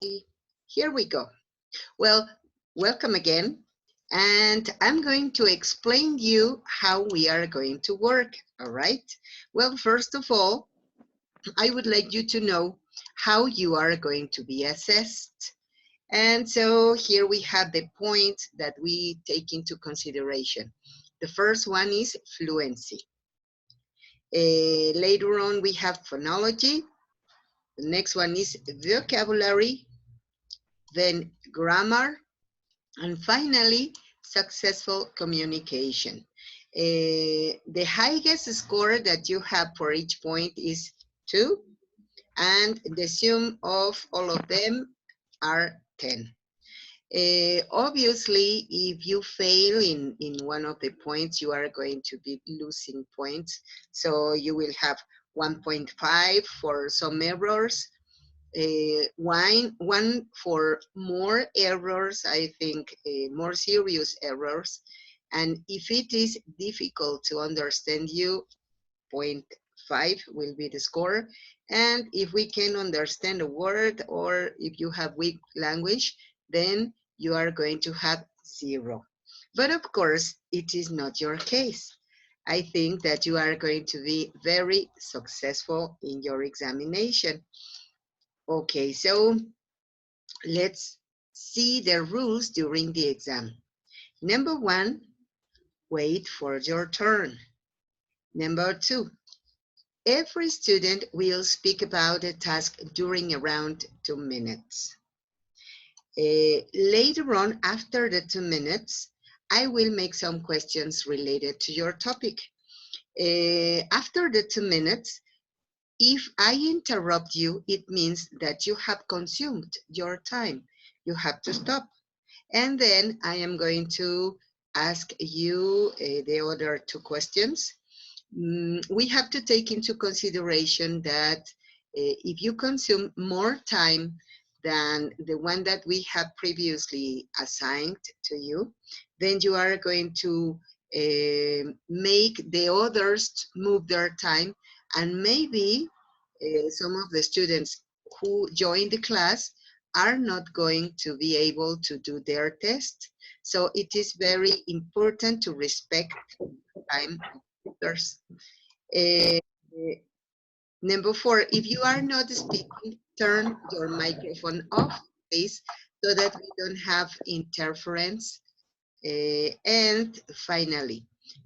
Here we go. Well, welcome again. And I'm going to explain you how we are going to work, all right? Well, first of all, I would like you to know how you are going to be assessed. And so here we have the points that we take into consideration. The first one is fluency. Later on, we have phonology. The next one is vocabulary, then grammar, and finally, successful communication. The highest score that you have for each point is 2, and the sum of all of them are 10. Obviously, if you fail in one of the points, you are going to be losing points. So you will have 1.5 for some errors, one for more errors, I think more serious errors. And if it is difficult to understand you, 0.5 will be the score. And if we can understand a word or if you have weak language, then you are going to have 0. But of course, it is not your case. I think that you are going to be very successful in your examination. Okay, so let's see the rules during the exam. Number 1, wait for your turn. Number 2, every student will speak about the task during around 2 minutes. Later on, after the 2 minutes, I will make some questions related to your topic. After the 2 minutes, if I interrupt you, it means that you have consumed your time. You have to stop. And then I am going to ask you the other 2 questions. We have to take into consideration that if you consume more time than the one that we have previously assigned to you, then you are going to make the others move their time, and maybe some of the students who join the class are not going to be able to do their test. So it is very important to respect time of others. Uh, Number 4, if you are not speaking, turn your microphone off, please, so that we don't have interference. And finally,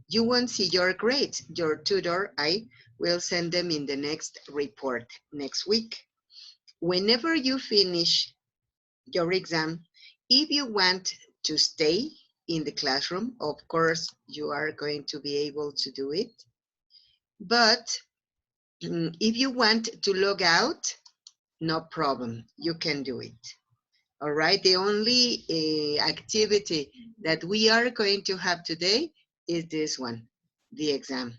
you won't see your grades. Your tutor, I, will send them in the next report next week. Whenever you finish your exam, if you want to stay in the classroom, of course, you are going to be able to do it. But if you want to log out, no problem, you can do it. All right, the only activity that we are going to have today is this one, the exam.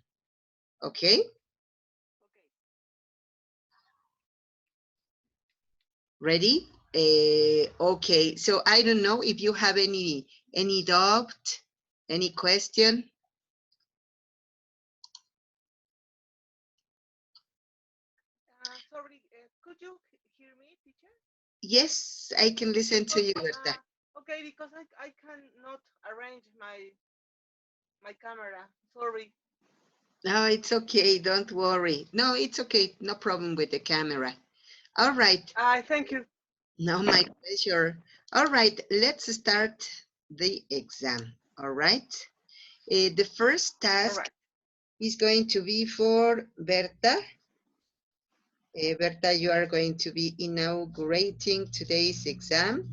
Okay? Ready? Okay, so I don't know if you have any doubt, any question. Sorry, could you hear me, teacher? Yes, I can listen to Because you, Berta. okay, because I cannot arrange my camera. Sorry. No, it's okay, don't worry. No, it's okay, no problem with the camera. All right. Thank you. No, my pleasure. All right, let's start the exam. All right. The first All task right. is going to be for Berta. Berta, you are going to be inaugurating today's exam.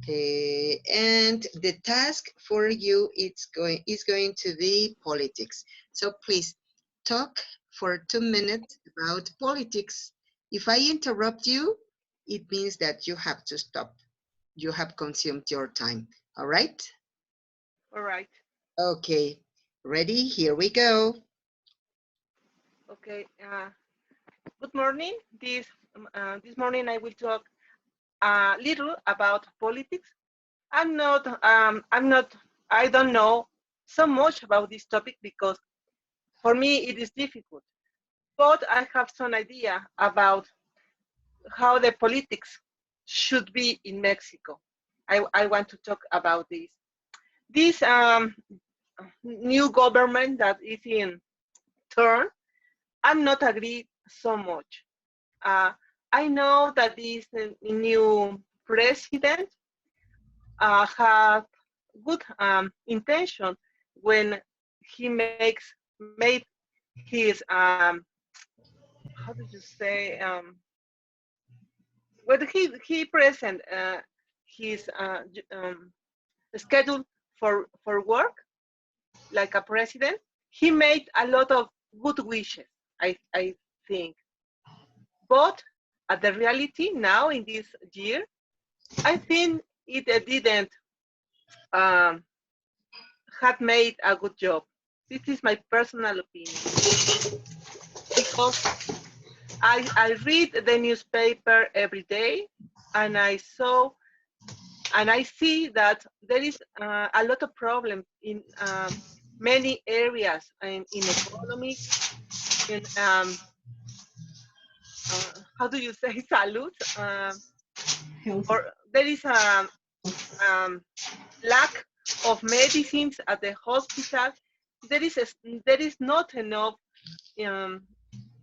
And the task for you is going to be politics. So please talk for 2 minutes about politics. If I interrupt you, it means that you have to stop. You have consumed your time. All right? All right. Okay. Ready? Here we go. Okay. Good morning. This morning I will talk a little about politics. I'm not. I don't know so much about this topic because for me it is difficult. But I have some idea about how the politics should be in Mexico. I want to talk about this. This new government that is in turn, I'm not agree so much. I know that this new president has good intention when he made his how did you say when he present his schedule for work like a president. He made a lot of good wishes, I think, but at the reality now in this year, I think it didn't um, had made a good job. This is my personal opinion because I read the newspaper every day, and I see that there is a lot of problems in many areas in economy, in how do you say salud, Health. or there is a lack of medicines at the hospital. There is there is not enough um,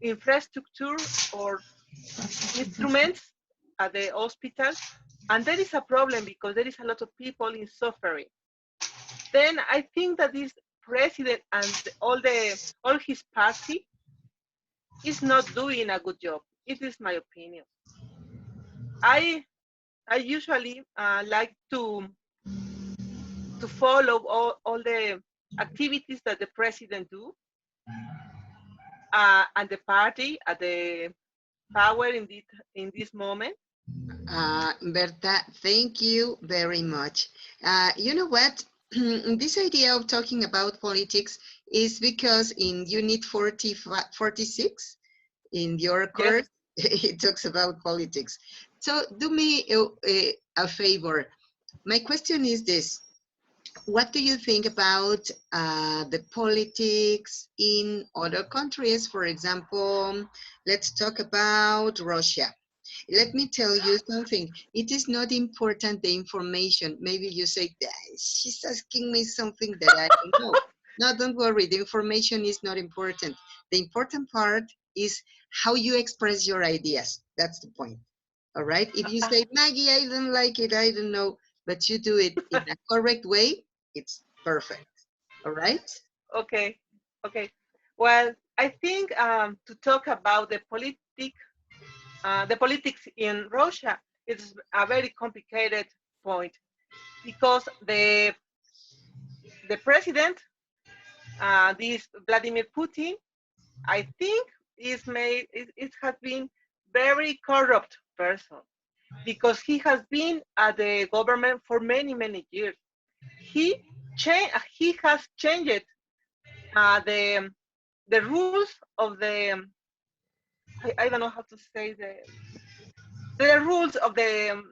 infrastructure or instruments at the hospital, and there is a problem because there is a lot of people in suffering. Then I think that this president and all his party is not doing a good job. It is my opinion. I I usually like to follow all the activities that the president do, and the party at the power in this moment. Berta, thank you very much. You know what? This idea of talking about politics is because in Unit 46 in your Yes. course, it talks about politics. So do me a favor. My question is this. What do you think about the politics in other countries? For example, let's talk about Russia. Let me tell you something. It is not important, the information. Maybe you say, she's asking me something that I don't know. No, don't worry. The information is not important. The important part is how you express your ideas. That's the point. All right? If you say, Maggie, I don't like it, I don't know, but you do it in a correct way, it's perfect. All right? Okay. Okay. Well, I think to talk about the politics in Russia is a very complicated point because the president, this Vladimir Putin, I think it has been very corrupt person because he has been at the government for many years. He has changed the rules of I don't know how to say the rules of the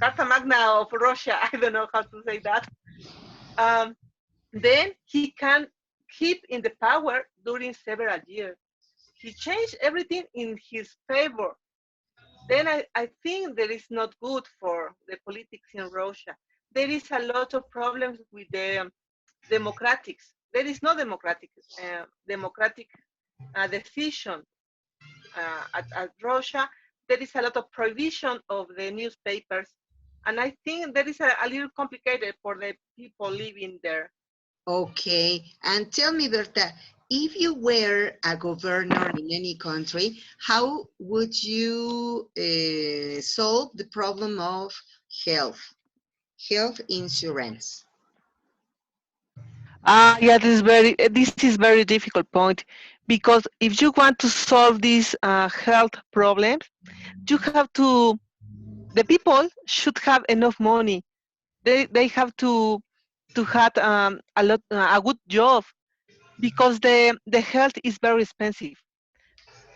Carta Magna of Russia. I don't know how to say that. Um, then he can keep in the power during several years. He changed everything in his favor. Then I think that is not good for the politics in Russia. There is a lot of problems with the democratics. There is no democratic decision at Russia. There is a lot of prohibition of the newspapers, and I think that is a little complicated for the people living there. Okay, and tell me, Berta, if you were a governor in any country, how would you solve the problem of health, health insurance? Yeah, this is very difficult point because if you want to solve these health problems, you have to the people should have enough money. They have to have a good job because the health is very expensive.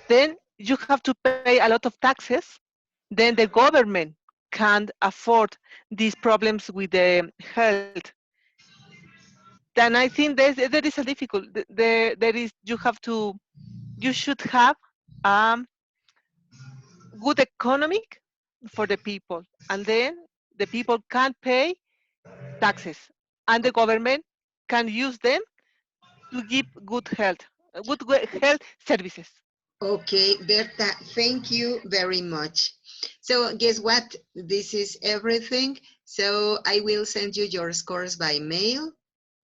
Then you have to pay a lot of taxes. Then the government can't afford these problems with the health. Then I think there is a difficult. There is you should have um, good economic. for the people, and then the people can pay taxes, and the government can use them to give good health services. Okay, Berta, thank you very much. So guess what? This is everything. So I will send you your scores by mail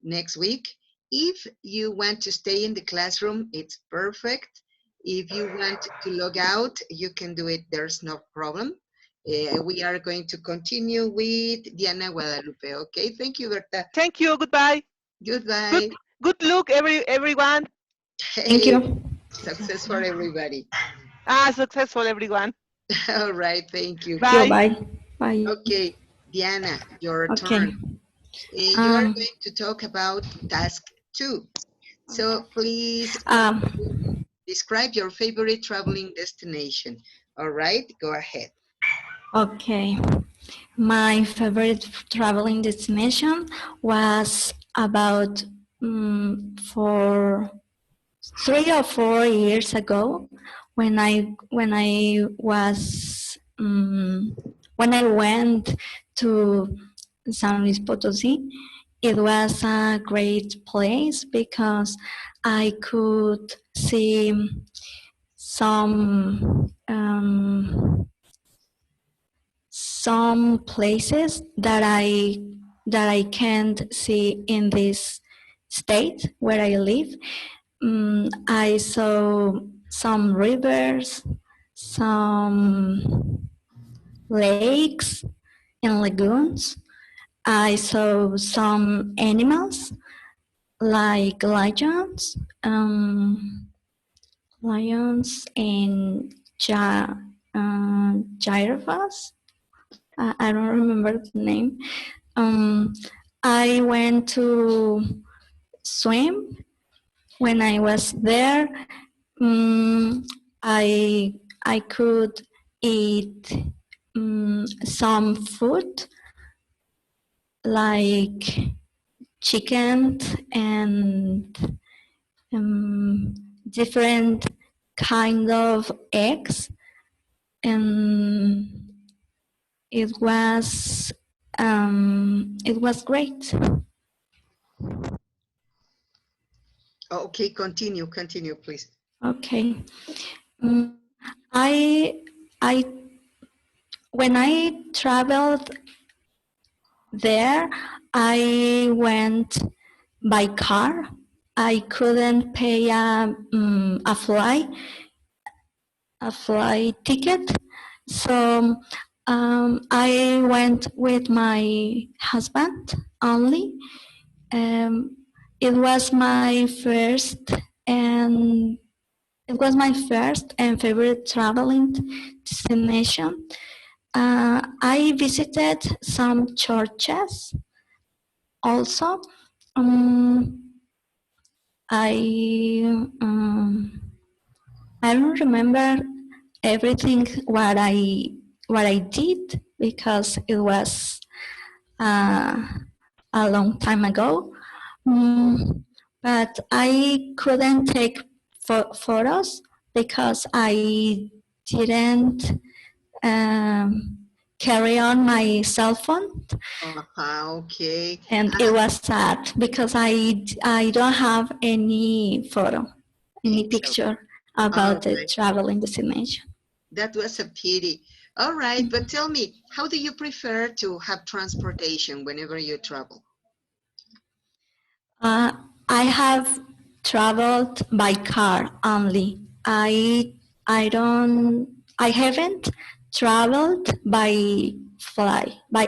next week. If you want to stay in the classroom, it's perfect. If you want to log out, you can do it. There's no problem. We are going to continue with Diana Guadalupe. Okay, thank you, Berta. Thank you. Goodbye. Goodbye. Good luck, everyone. Thank Hey, you. success for everybody. Successful, everyone. All right, thank you. You. Bye. Bye. Bye. Okay, Diana, your Okay. turn. You are Um. going to talk about task 2. So please Um. describe your favorite traveling destination. All right, go ahead. Okay. My favorite traveling destination was about for 3 or 4 years ago when I went to San Luis Potosí. It was a great place because I could see some places that I can't see in this state where I live. I saw some rivers, some lakes and lagoons. I saw some animals like lions and giraffes. I don't remember the name. Um, I went to swim when I was there. Um, I I could eat some food like chicken and different kind of eggs, and it was great. Okay, continue, please. Okay. Mm, I I when I traveled there, I went by car. I couldn't pay a flight ticket, so I went with my husband only. Um, it was my first and favorite traveling destination. I visited some churches also. Um, I um, I don't remember everything what I did because it was uh, a long time ago. But I couldn't take photos because I didn't carry on my cell phone, Okay. and it was sad because I don't have any photo, any So, picture all about the right. traveling destination. That was a pity. All right, but tell me, how do you prefer to have transportation whenever you travel? Uh, I have traveled by car only. I haven't traveled by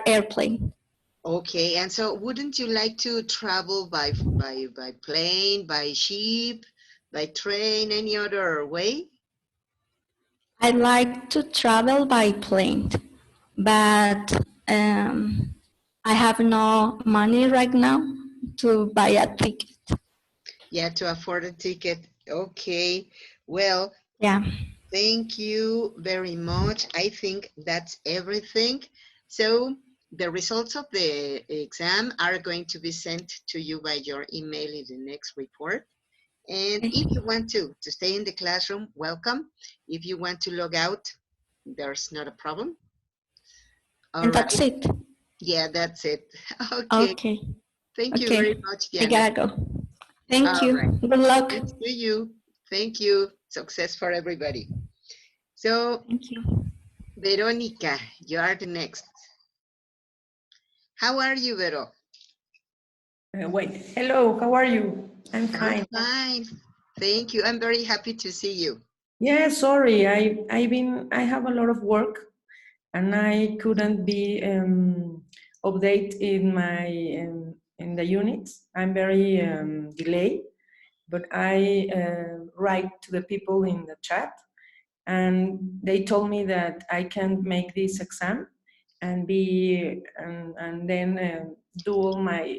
airplane. Okay, and so wouldn't you like to travel by plane, by ship, by train, any other way? I like to travel by plane, but I have no money right now to buy a ticket. Yeah, to afford a ticket. Okay. Well, Yeah. thank you very much. I think that's everything. So the results of the exam are going to be sent to you by your email in the next report. And if you want to stay in the classroom, welcome. If you want to log out, there's not a problem. All And right. that's it. Yeah, that's it. Okay. Okay. Thank you very Okay. much, I Diana. gotta go. Thank All you. right. Good luck. Thanks to you. Thank you. Success for everybody. So, Thank you. Veronica, you are the next. How are you, Vero? Wait, hello, how are you? I'm fine. I'm fine. Thank you. I'm very happy to see you. Yeah, sorry, I have a lot of work and I couldn't be update in my in the units. I'm very delayed, but I write to the people in the chat and they told me that I can make this exam and be and then do all my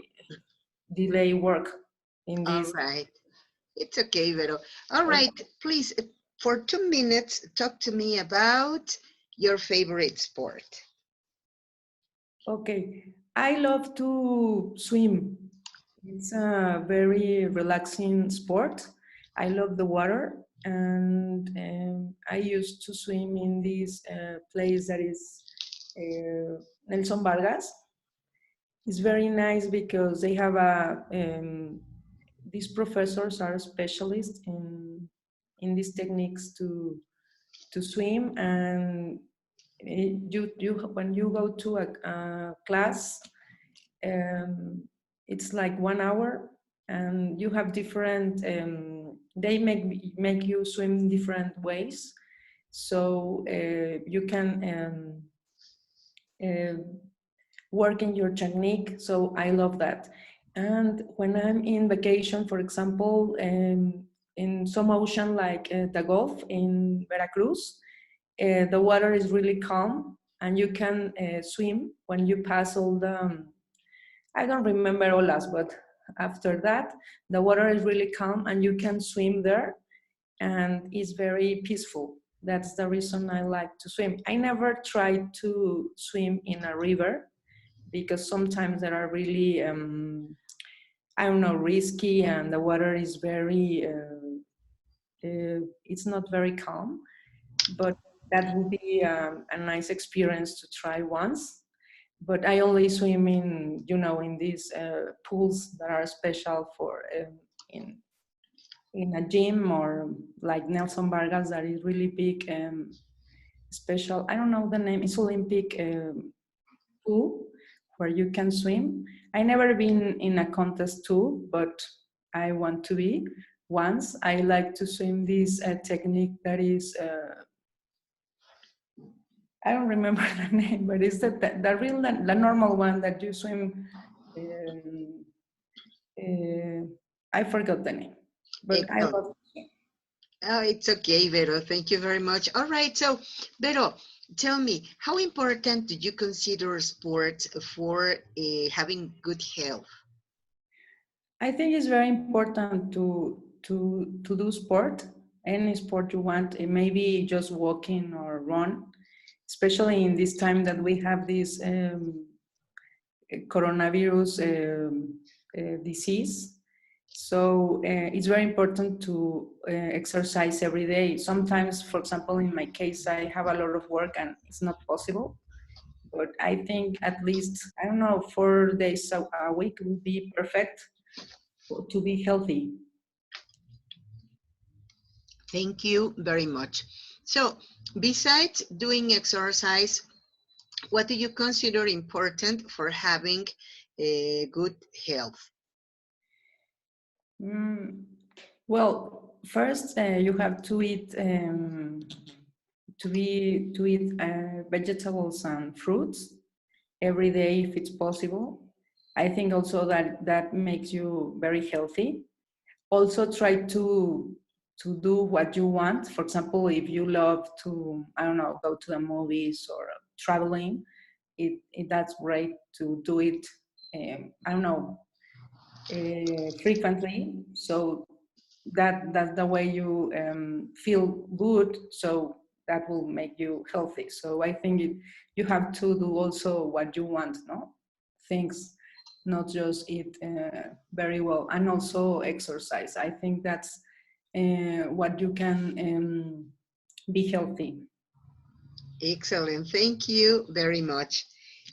delay work in All this. right. It's okay, Vero. All right. Please, for 2 minutes, talk to me about your favorite sport. Okay, I love to swim. It's a very relaxing sport. I love the water, and I used to swim in this place that is Nelson Vargas. It's very nice because they have a these professors are specialists in these techniques to swim, and you when you go to a class, it's like 1 hour, and you have different. They make you swim different ways, so you can work in your technique. So I love that. And when I'm in vacation, for example, in some ocean like the Gulf in Veracruz, the water is really calm and you can swim when you pass all the I don't remember olas, but after that the water is really calm and you can swim there, and it's very peaceful. That's the reason I like to swim. I never tried to swim in a river because sometimes there are really I don't know, risky, and the water is very it's not very calm, but that would be a nice experience to try once. But I only swim in, you know, in these pools that are special for in in a gym, or like Nelson Vargas that is really big, special. I don't know the name. It's Olympic pool where you can swim. I never been in a contest too, but I want to be once. I like to swim this technique that is. I don't remember the name, but it's the real, the normal one that you swim. Um, I forgot the name, but I Excellent. love. Oh, it's okay, Vero. Thank you very much. All right. So, Vero, tell me, how important do you consider sports for having good health? I think it's very important to do sport, any sport you want. It may be just walking or run, especially in this time that we have this coronavirus disease. So it's very important to exercise every day. Sometimes, for example, in my case, I have a lot of work and it's not possible. But I think at least, I don't know, 4 days a week would be perfect to be healthy. Thank you very much. So, besides doing exercise, what do you consider important for having a good health? Well, first you have to eat vegetables and fruits every day if it's possible. I think also that that makes you very healthy. Also try to do what you want. For example, if you love to, I don't know, go to the movies or traveling, that's great to do it. I don't know, frequently. So that's the way you feel good. So that will make you healthy. So I think you have to do also what you want, no things, not just eat very well, and also exercise. I think that's what you can be healthy. Excellent. Thank you very much.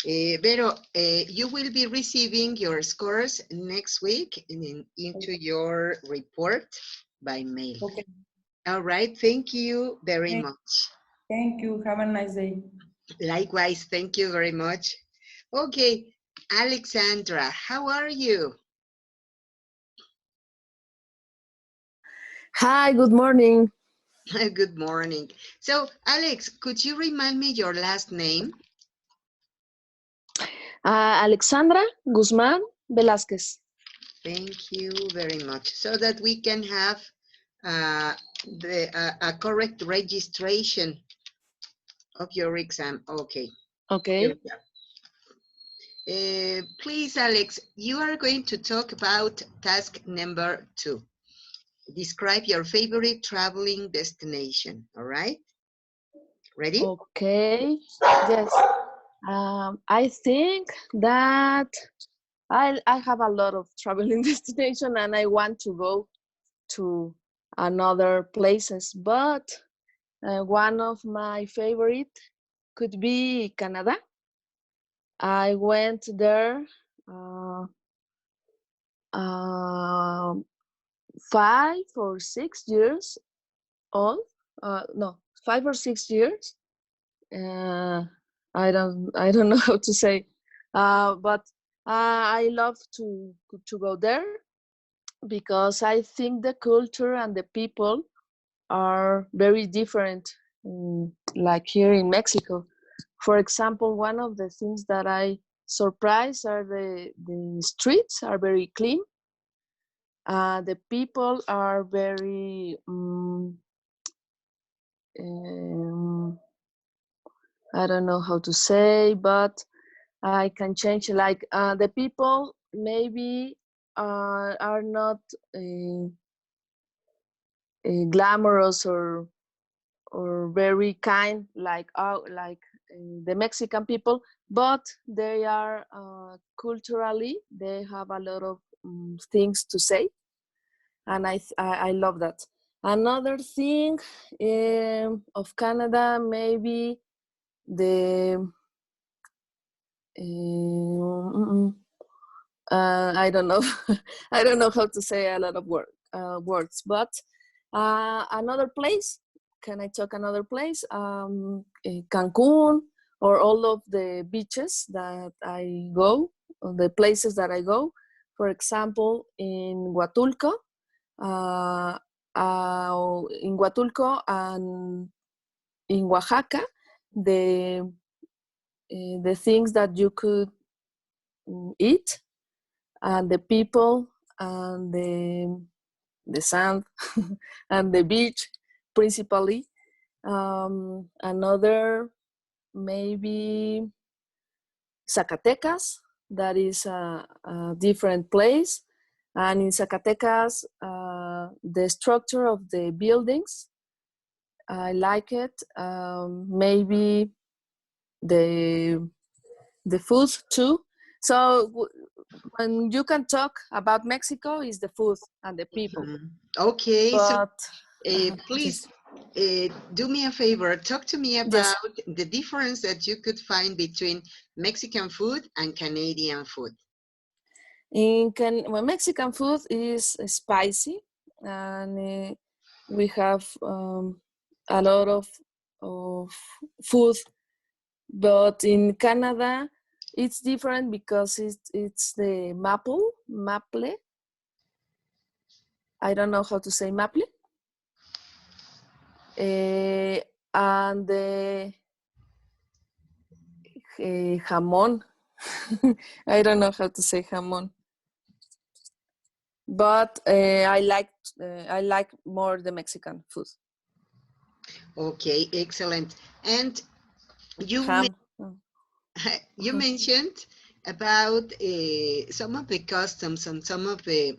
Vero, you will be receiving your scores next week into your report by mail. Okay. All right, thank you very much. Thank you. Have a nice day. Likewise, thank you very much. Okay, Alexandra, how are you? Hi, good morning. Good morning. So, Alex, could you remind me your last name? Alexandra Guzman Velázquez. Thank you very much. So that we can have a correct registration of your exam. Okay. Okay. Please, Alex, you are going to talk about task number 2. Describe your favorite traveling destination. All right? Ready? Okay. Yes. I think that I have a lot of traveling destination and I want to go to another places, but one of my favorite could be Canada. I went there uh, 5 or 6 years old. No, 5 or 6 years. Uh, I don't know how to say, but I love to go there because I think the culture and the people are very different, like here in Mexico. For example, one of the things that I surprised are the streets are very clean. The people are very I don't know how to say, but I can change. Like the people maybe are not glamorous or very kind like the Mexican people, but they are culturally they have a lot of things to say, and I love that. Another thing of Canada, maybe the I don't know. I don't know how to say a lot of words, but another place. Can I talk another place? Cancun, or all of the beaches that I go, or the places that I go. For example, in Huatulco, and in Oaxaca, the things that you could eat, and the people, and the sand, and the beach, principally. Another, maybe Zacatecas, that is a different place. And in Zacatecas, the structure of the buildings, I like it. Maybe the food too. So when you can talk about Mexico, is the food and the people. Okay, but so please do me a favor. Talk to me about the difference that you could find between Mexican food and Canadian food. Well, Mexican food is spicy, and we have a lot of food. But in Canada, it's different because it's the maple. I don't know how to say maple. And the jamón. I don't know how to say jamón. But I like more the Mexican food. Okay, excellent. And you you mentioned about some of the customs and some of the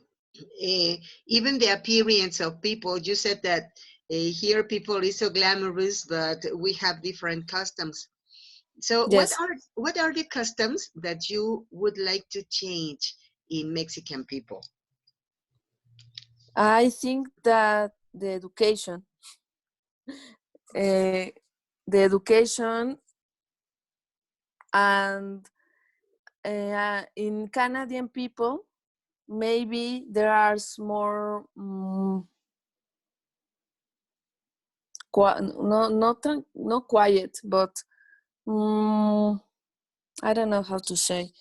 even the appearance of people. You said that here people is so glamorous, but we have different customs. So yes. what are the customs that you would like to change in Mexican people? I think that the education And in Canadian people, maybe there are more not quiet, but I don't know how to say,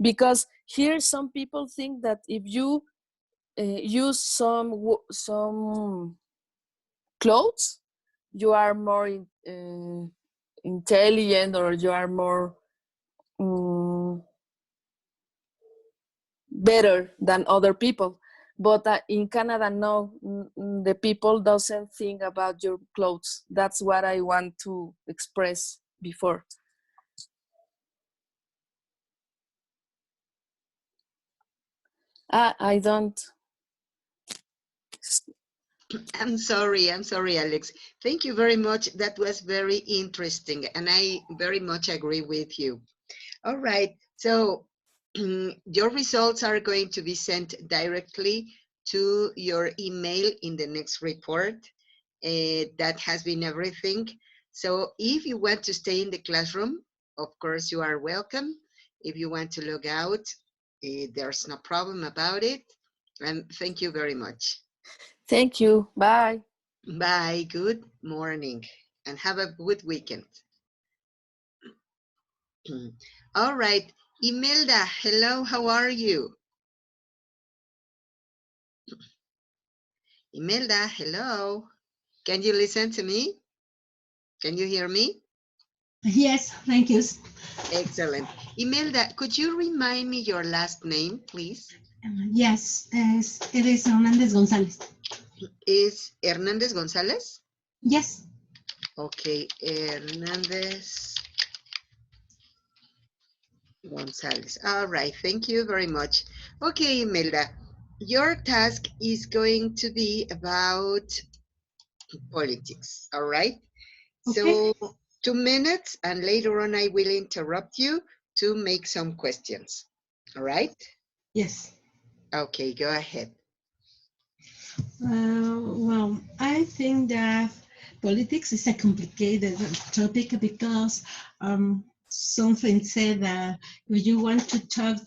because here some people think that if you use some clothes, you are more intelligent, or you are more better than other people. But in Canada, no, the people doesn't think about your clothes. That's what I want to express before. I don't. I'm sorry, Alex. Thank you very much. That was very interesting, and I very much agree with you. All right, so your results are going to be sent directly to your email in the next report. That has been everything. So if you want to stay in the classroom, of course you are welcome. If you want to log out, there's no problem about it. And thank you very much. Thank you. Bye. Bye. Good morning and have a good weekend. All right. Imelda, hello, how are you? Imelda, hello. Can you listen to me? Can you hear me? Yes, thank you. Excellent. Imelda, could you remind me your last name, please? Yes, it is Hernandez Gonzalez. Is Hernandez Gonzalez? Yes. Okay, Hernandez Gonzalez. All right, thank you very much. Okay, Imelda, your task is going to be about politics, all right? Okay. So 2 minutes, and later on I will interrupt you to make some questions, all right? Yes. Okay, go ahead. Well, I think that politics is a complicated topic because something said that if you want to talk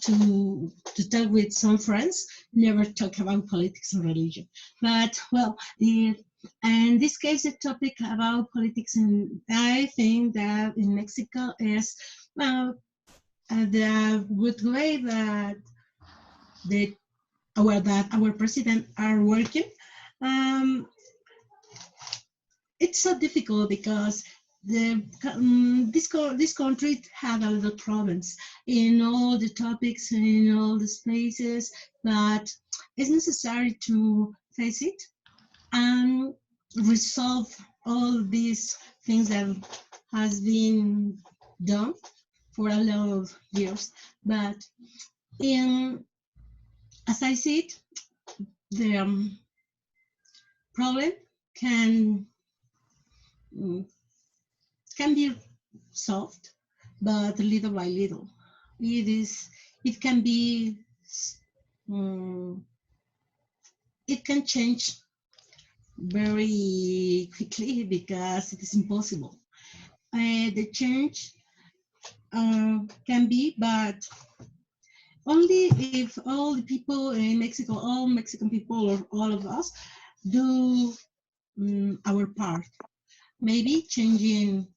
with some friends, never talk about politics and religion. But well, in this case, the topic about politics, and I think that in Mexico is well, the good way that our president are working. It's so difficult because this country had a lot of problems in all the topics in all the spaces, but it's necessary to face it and resolve all these things that has been done for a lot of years. But as I see it, the problem can be solved, but little by little. It can be, it can change very quickly because it is impossible. The change can be, but only if all the people in Mexico, all Mexican people, or all of us, do our part. Maybe changing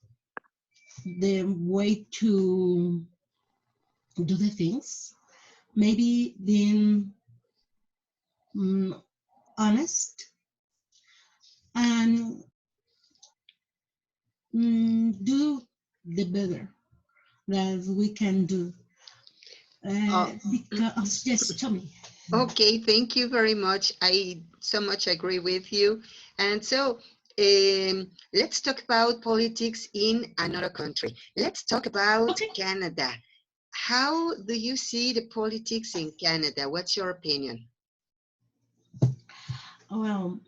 the way to do the things, maybe being honest and do the better that we can do. Because just tell me. Okay, thank you very much. I so much agree with you. And so let's talk about politics in another country. Let's talk about Canada. How do you see the politics in Canada? What's your opinion? Well,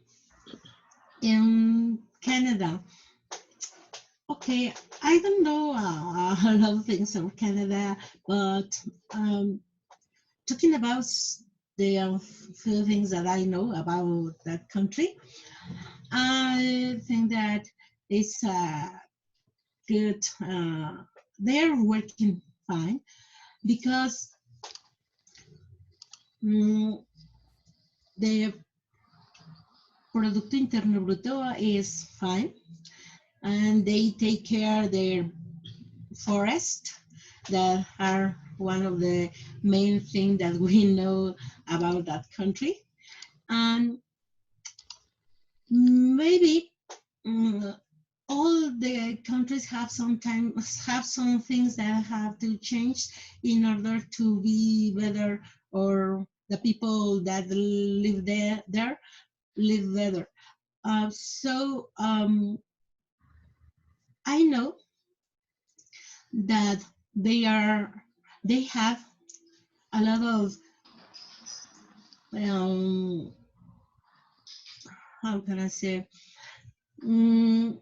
in Canada, okay, I don't know a lot of things about Canada, but talking about the few things that I know about that country, I think that it's a good they're working fine because the Producto Interno Bruto is fine, and they take care their forest that are one of the main things that we know about that country. And maybe all the countries have sometimes have some things that have to change in order to be better, or the people that live there live better. So I know that they have a lot of um, how can I say mm,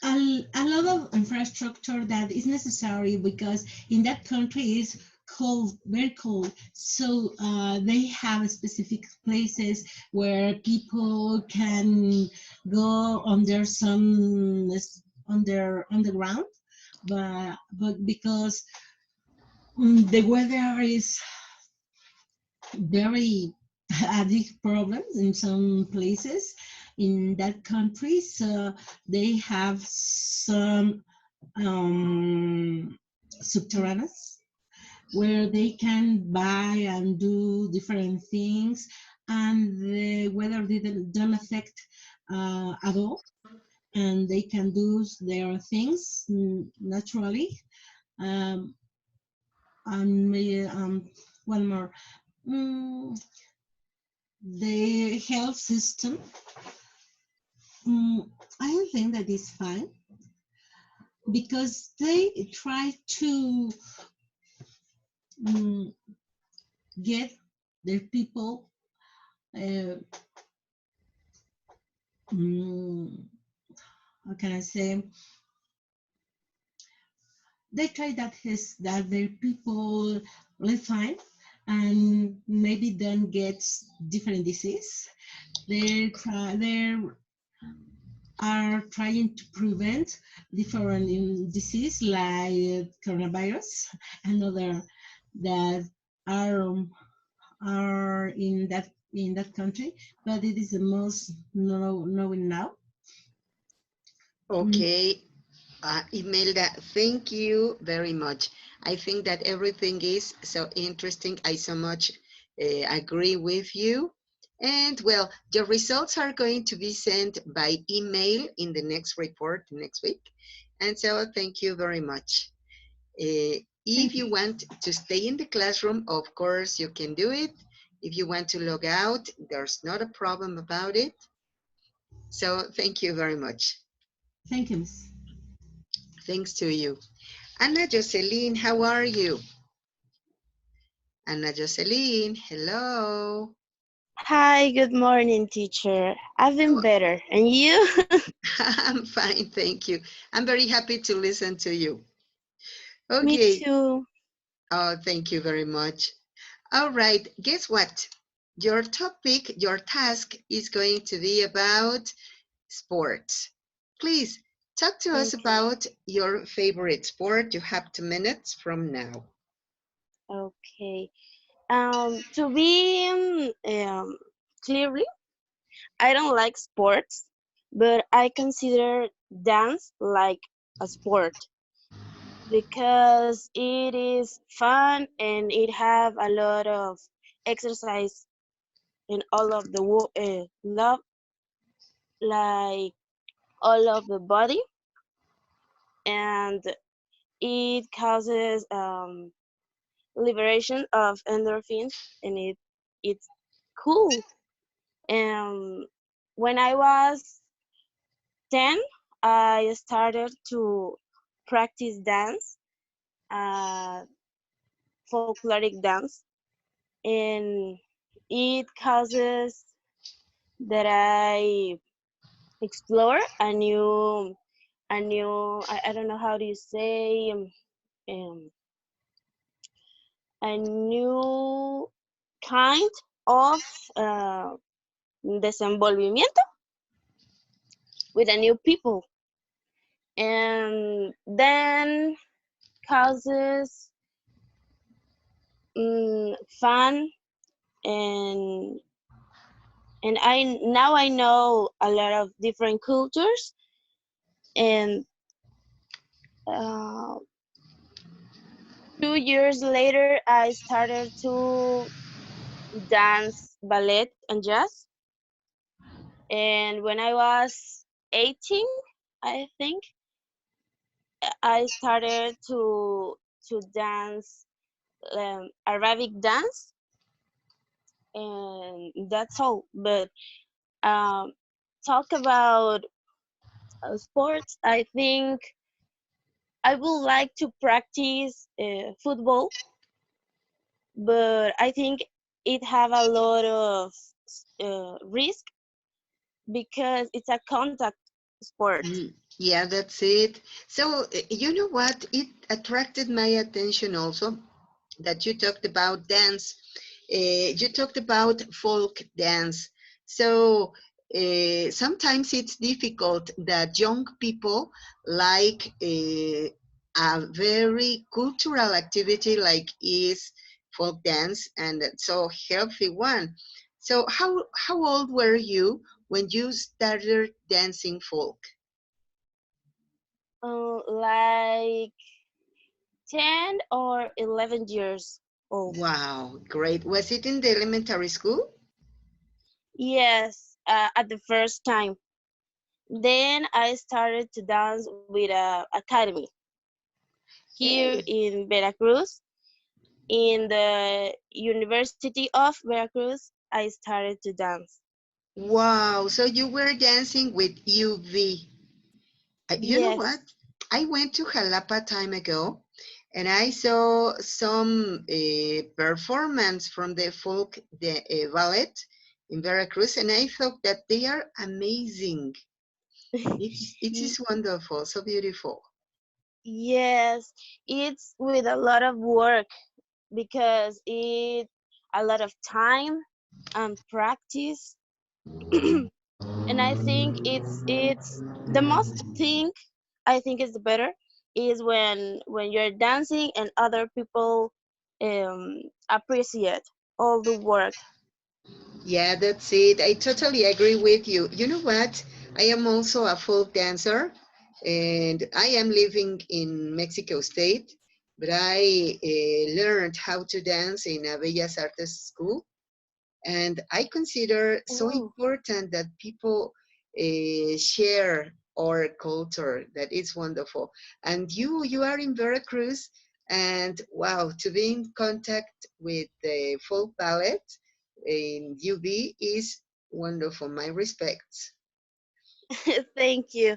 a lot of infrastructure that is necessary because in that country is cold, very cold. So they have specific places where people can go under some underground, but because the weather is very a big problems in some places in that country. So they have some subterraneans where they can buy and do different things, and the weather don't affect at all, and they can do their things naturally. Um, and one more. Mm, the health system, I think that is fine because they try to get their people how can I say, they try that their people live fine and maybe don't get different disease. They are trying to prevent different disease like coronavirus and other that are in that country, but it is the most knowing now. Okay, Imelda, thank you very much. I think that everything is so interesting. I so much agree with you. And well, the results are going to be sent by email in the next report next week. And so thank you very much. If you want to stay in the classroom, of course, you can do it. If you want to log out, there's not a problem about it. So thank you very much. Thank you, Miss. Thanks to you. Ana Jocelyn, how are you? Ana Jocelyn, hello. Hi, good morning, teacher. I've been How- better. And you? I'm fine, thank you. I'm very happy to listen to you. Me Okay. too. Oh, thank you very much. All right, guess what? Your topic, your task is going to be about sports. Please talk to us Okay. about your favorite sport. You have 2 minutes from now. Okay. To be clearly, I don't like sports, but I consider dance like a sport because it is fun and it have a lot of exercise in all of the love, like all of the body, and it causes liberation of endorphins, and it's cool. Um, when I was 10, I started to practice dance, uh, folkloric dance, and it causes that I explore I don't know how do you say um, a new kind of uh, desenvolvimiento with a new people. and then causes fun, and I know a lot of different cultures, and uh, 2 years later I started to dance ballet and jazz, and when I was 18, I think, I started to dance Arabic dance, and that's all. But um, talk about sports. I think I would like to practice football, but I think it have a lot of risk because it's a contact sport. Yeah, that's it. So, you know what? It attracted my attention also that you talked about dance. You talked about folk dance. So, sometimes it's difficult that young people like a very cultural activity like is folk dance, and so healthy one. So, how old were you when you started dancing folk? Like 10 or 11 years old. Wow, great. Was it in the elementary school? Yes, at the first time. Then I started to dance with a academy here Hey. in Veracruz. In the University of Veracruz, I started to dance. Wow, so you were dancing with UV. You know what? Yes. I went to Jalapa time ago and I saw some performance from the ballet in Veracruz, and I thought that they are amazing. It Y- is wonderful, so beautiful. yes, it's with a lot of work because it a lot of time and practice. And I think it's the most thing I think is the better is when you're dancing and other people appreciate all the work. Yeah, that's it. I totally agree with you. You know what? I am also a folk dancer and I am living in Mexico State, but I learned how to dance in a Bellas Artes school. And I consider so Oh, important that people share our culture. That is wonderful. And you are in Veracruz, and wow, to be in contact with the folk ballet in UB is wonderful. My respects. thank you.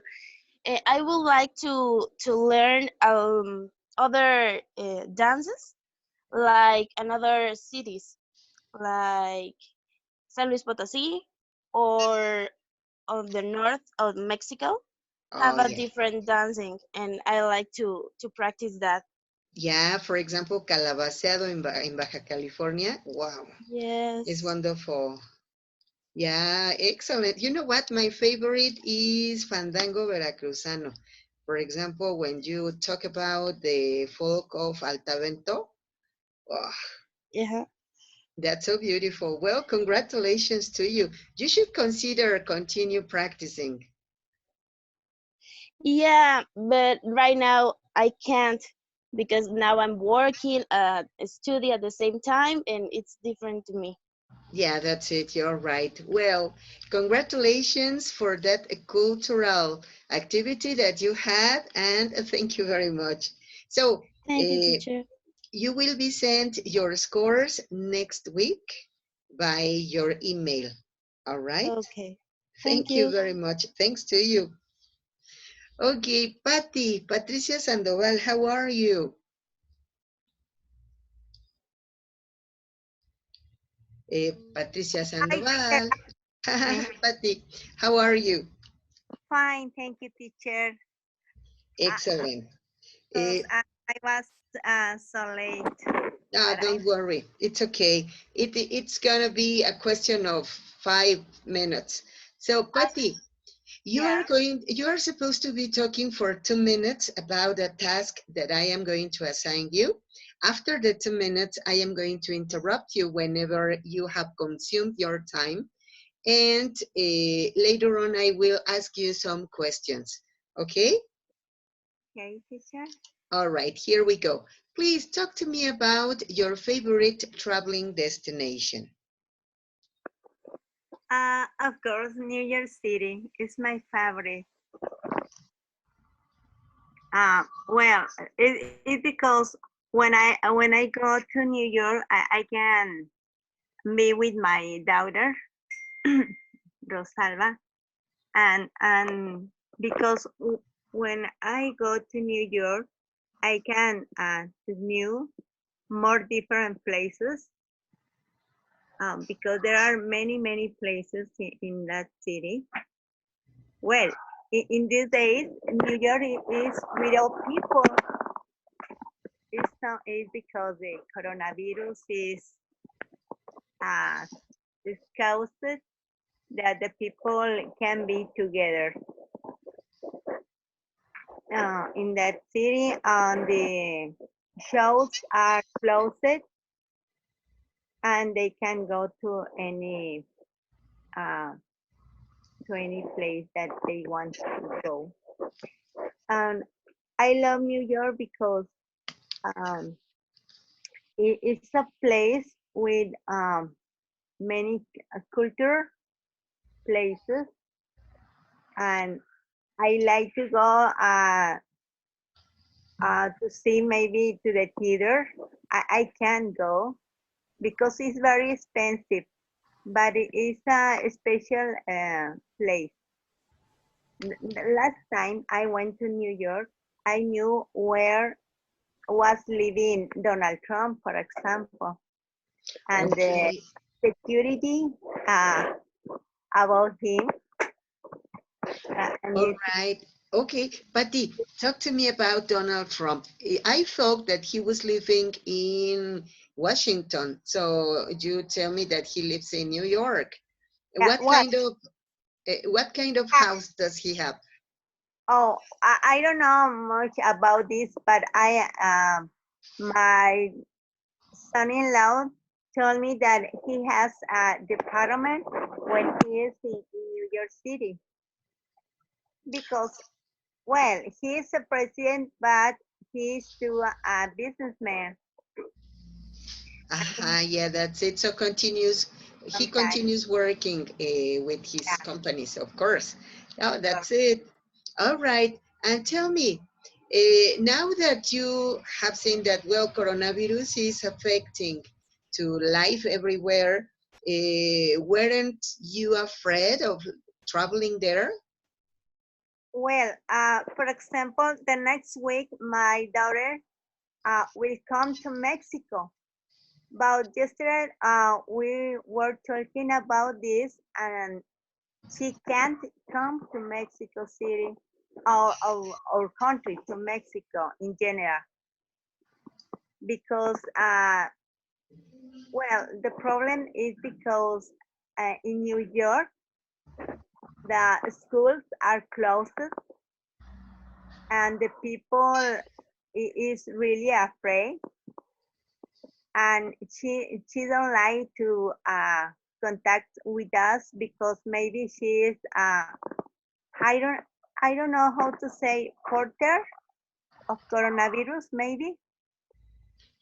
I would like to learn other dances like another cities like San Luis Potosí or on the north of Mexico Oh have a yeah, different dancing, and I like to practice that. yeah. For example, Calabaceado in Baja California. Wow, it's Yes. wonderful. Yeah, excellent. You know what? My favorite is Fandango Veracruzano. For example, when you talk about the folk of Altavento, oh, Yeah. that's so beautiful. Well, congratulations to you. You should consider continue practicing. Yeah, but right now I can't because now I'm working at a study at the same time and it's different to me. Yeah, that's it. You're right. Well, congratulations for that cultural activity that you had, and thank you very much. So, Thank you, uh, teacher. you will be sent your scores next week by your email. All right? Okay. Thank Thank you you. very much. Thanks to you. Okay, Patty, Patricia Sandoval, how are you? Patricia Hi, teacher. Sandoval. Patty, how are you? Fine, thank you, teacher. Excellent. Because Uh, I was so late, but don't worry. It's okay. It's gonna be a question of 5 minutes. So, Patty, You are supposed to be talking for 2 minutes about a task that I am going to assign you. After the 2 minutes, I am going to interrupt you whenever you have consumed your time. And later on, I will ask you some questions. Okay? Okay, teacher. All right, here we go. Please talk to me about your favorite traveling destination. Of course, New York City is my favorite. Well, it's because when I go to New York, I can be with my daughter, Rosalba, and because when I go to New York, I can new more different places because there are many places in that city. Well, in these days, New York is without people. It's because the coronavirus is caused that the people can be together in that city, and the shows are closed, and they can go to any place that they want to go. And I love New York because it's a place with many culture places, and I like to go to see maybe to the theater. I can go because it's very expensive, but it is a special place. The last time I went to New York, I knew where was living Donald Trump, for example, and Okay. the security about him. And All right. Okay, Patty, talk to me about Donald Trump. I thought that he was living in Washington. So you tell me that he lives in New York. What what? what kind of house does he have? Oh, I don't know much about this, but my son-in-law told me that he has a department when he is in New York City because, well, he is a president, but he is still a businessman. Yeah, that's it. So he Sometimes, continues working with his companies, of course. Oh, yeah. that's it. All right. And tell me, now that you have seen that, well, coronavirus is affecting to life everywhere, weren't you afraid of traveling there? Well, for example, the next week, my daughter will come to Mexico. But yesterday, we were talking about this, and she can't come to Mexico City or country, to Mexico in general, because, well, the problem is because in New York, the schools are closed, and the people is really afraid, and she don't like to contact with us because maybe she is I don't know how to say, porter of coronavirus, maybe.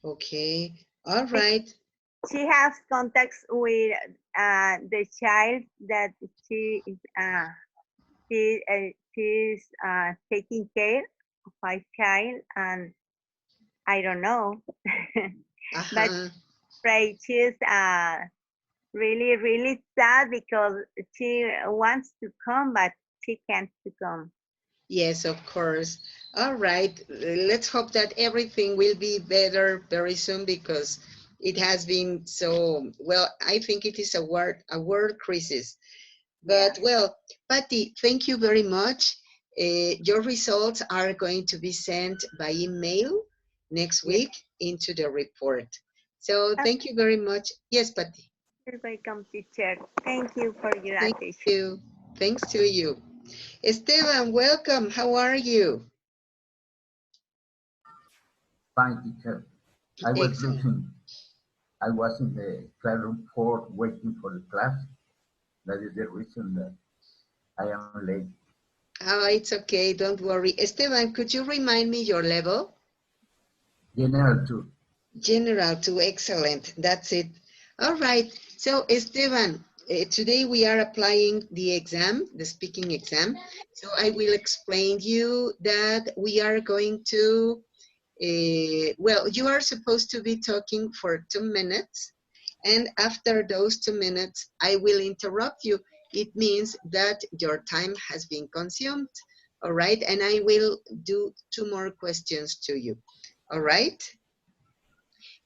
Okay. All right. She has contacts with the child that she's taking care of my child, and I don't know. But right, she's really sad because she wants to come, but she can't come. Yes, of course. All right. Let's hope that everything will be better very soon because it has been so, well, I think it is a world crisis. But well, Patty, thank you very much. Your results are going to be sent by email next week into the report. So thank you very much. Yes, Patty. You're welcome, teacher. Thank you for your Thank attention. you. Thanks to you. Esteban, welcome. How are you? Fine, teacher. I was Excellent. losing. I was in the classroom 4 waiting for the class. That is the reason that I am late. Oh, it's okay. Don't worry. Esteban, could you remind me your level? General 2. General 2. Excellent. That's it. All right. So, Esteban, today we are applying the exam, the speaking exam. So I will explain you that we are going to, well, you are supposed to be talking for 2 minutes. And after those 2 minutes, I will interrupt you. It means that your time has been consumed. All right. And I will do 2 more questions to you. All right.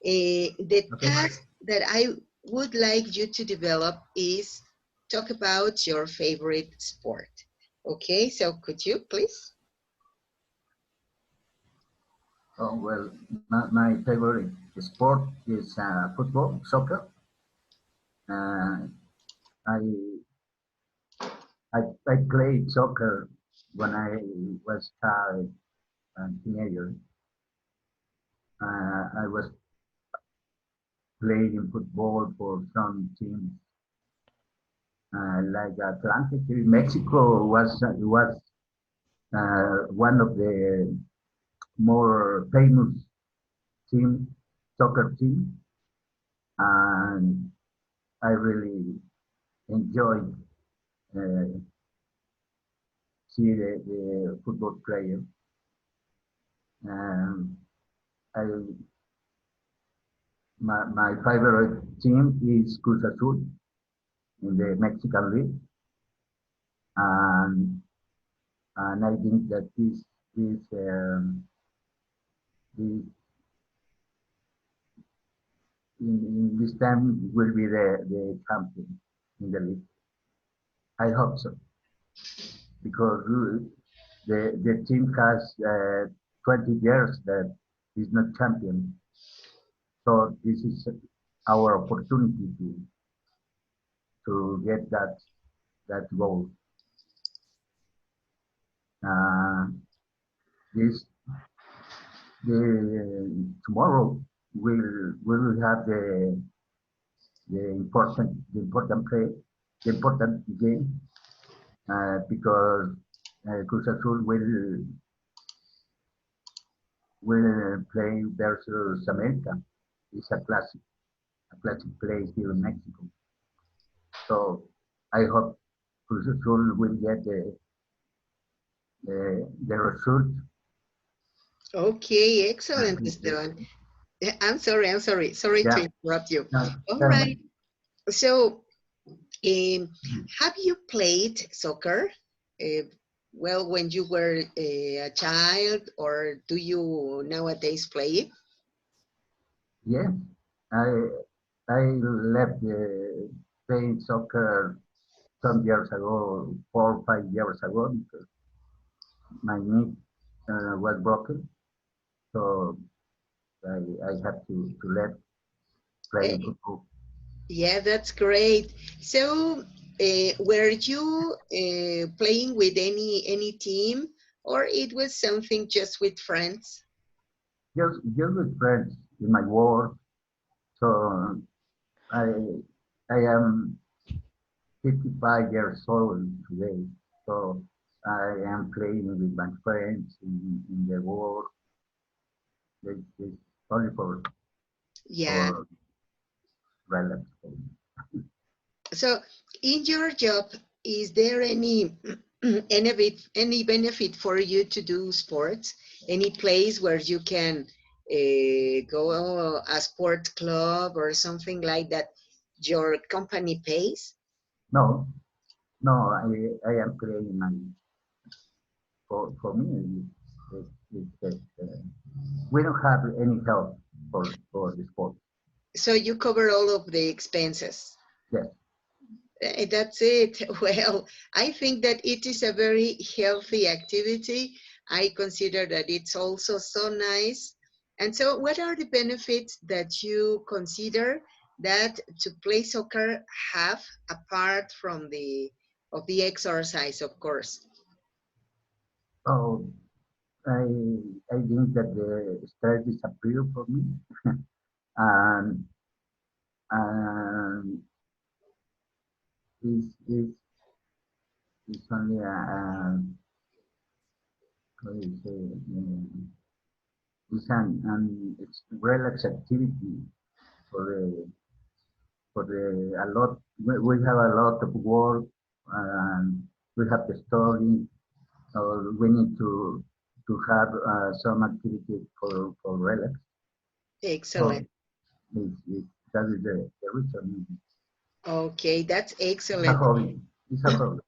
The Okay. task that I would like you to develop is talk about your favorite sport. Okay, so could you please? Oh, well, my favorite sport is football, soccer. I I played soccer when I was a teenager. I was playing football for some teams like Atlantic. Mexico was one of the more famous team, soccer team, and I really enjoyed see the football player. Um, I, my favorite team is Cruz Azul in the Mexican League, and I think that this in this time will be the champion in the league. I hope so, because the team has 20 years that is not champion. So this is our opportunity to get that goal. This tomorrow we'll have the important play, the important game, because Cruz Azul will play versus America. It's a classic place here in Mexico. So I hope Cruz Azul will get the result. Okay, excellent, Esteban. I'm sorry. Sorry Yeah. to interrupt you. No, All right. So, have you played soccer? Well, when you were a child, or do you nowadays play it? Yeah, I left playing soccer some years ago, 4 or 5 years ago, because my knee was broken. So I had to let playing football. Yeah, that's great. So, were you playing with any team, or it was something just with friends? Just with friends in my work. So I am 55 years old today. So I am playing with my friends in the work. It's only for Yeah. relax. So, in your job, is there any any benefit for you to do sports? Any place where you can go a sport club or something like that your company pays? No, I am playing my for me. We don't have any help for the sport. So you cover all of the expenses. Yes. That's it. Well, I think that it is a very healthy activity. I consider that it's also so nice. And so what are the benefits that you consider that to play soccer have apart from the exercise, of course? Oh, I I think that the stress disappeared for me, and and is is only how do you say, it's an it's relax activity for a lot. We have a lot of work, and we have the story. So we need to have some activity for relax. So Excellent. it, that is the reason. Okay, that's It's a excellent. hobby. It's a hobby.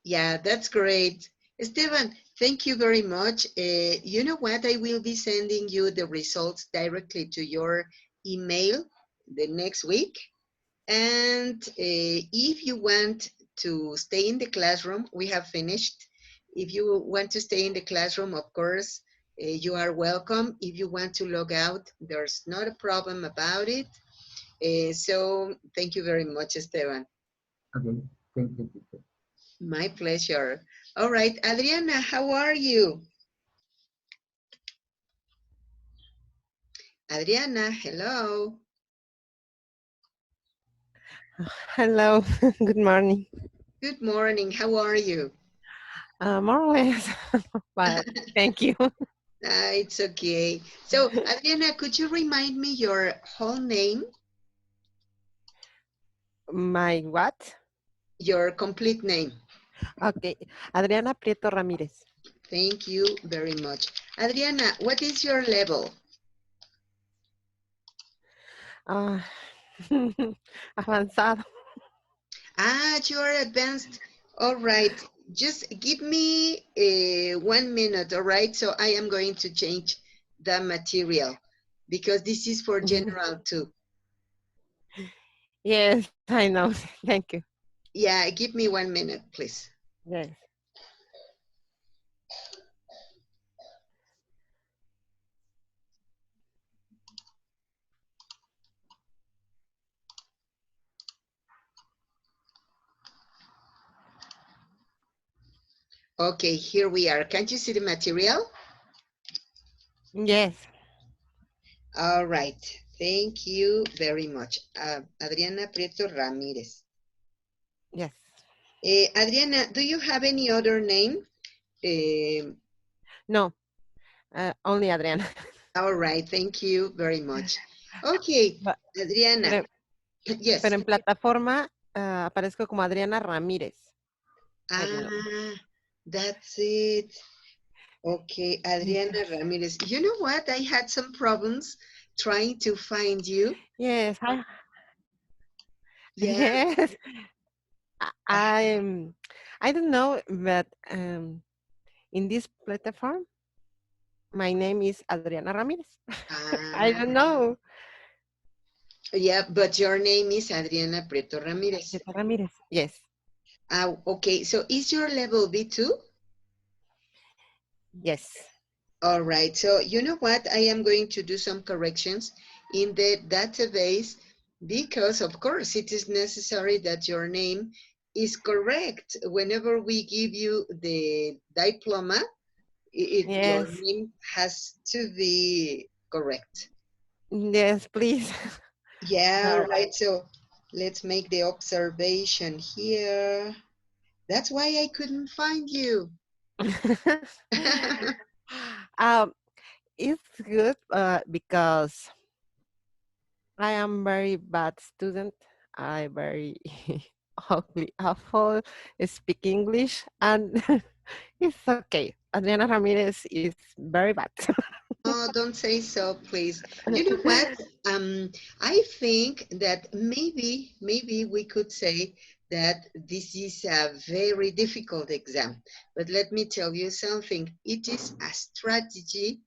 Yeah, that's great. Esteban, thank you very much. You know what? I will be sending you the results directly to your email the next week. And if you want to stay in the classroom, we have finished. If you want to stay in the classroom, of course, you are welcome. If you want to log out, there's not a problem about it. So thank you very much, Esteban. Okay. Thank you, teacher. My pleasure. All right, Adriana, how are you? Adriana, hello. Hello, good morning. Good morning. How are you? More or less, but thank you. It's okay. So, Adriana, could you remind me your whole name, My what? your complete name? Okay, Adriana Prieto Ramírez. Thank you very much. Adriana, what is your level? Avanzado. Ah, you are advanced. All right. Just give me 1 minute, all right? So I am going to change the material because this is for general too. Yes, I know. Thank you. Yeah, give me 1 minute, please. Yes. Okay, here we are. Can't you see the material? Yes. All right. Thank you very much. Adriana Prieto Ramírez. Yes. Adriana, do you have any other name? No, only Adriana. All right. Thank you very much. Okay, But- Adriana. Yes. Pero en plataforma aparezco como Adriana Ramírez. I don't know. Ah, that's it. Okay, Adriana Ramirez. You know what? I had some problems trying to find you. Yes, Yeah. yes. I don't know, but in this platform, my name is Adriana Ramirez. I don't know. Yeah, but your name is Adriana Prieto Ramirez. Prieto Ramírez. Yes. Okay, so is your level B2? Yes. All right, so you know what? I am going to do some corrections in the database because, of course, it is necessary that your name is correct. Whenever we give you the diploma, your Yes. name has to be correct. Yes, please. Yeah, All right. So let's make the observation here. That's why I couldn't find you. um, it's good because I am very bad student. I very ugly, awful, speak English, and it's okay. Adriana Ramirez is very bad. Oh, don't say so, please. You know what? I think that maybe we could say that this is a very difficult exam. But let me tell you something. It is a strategy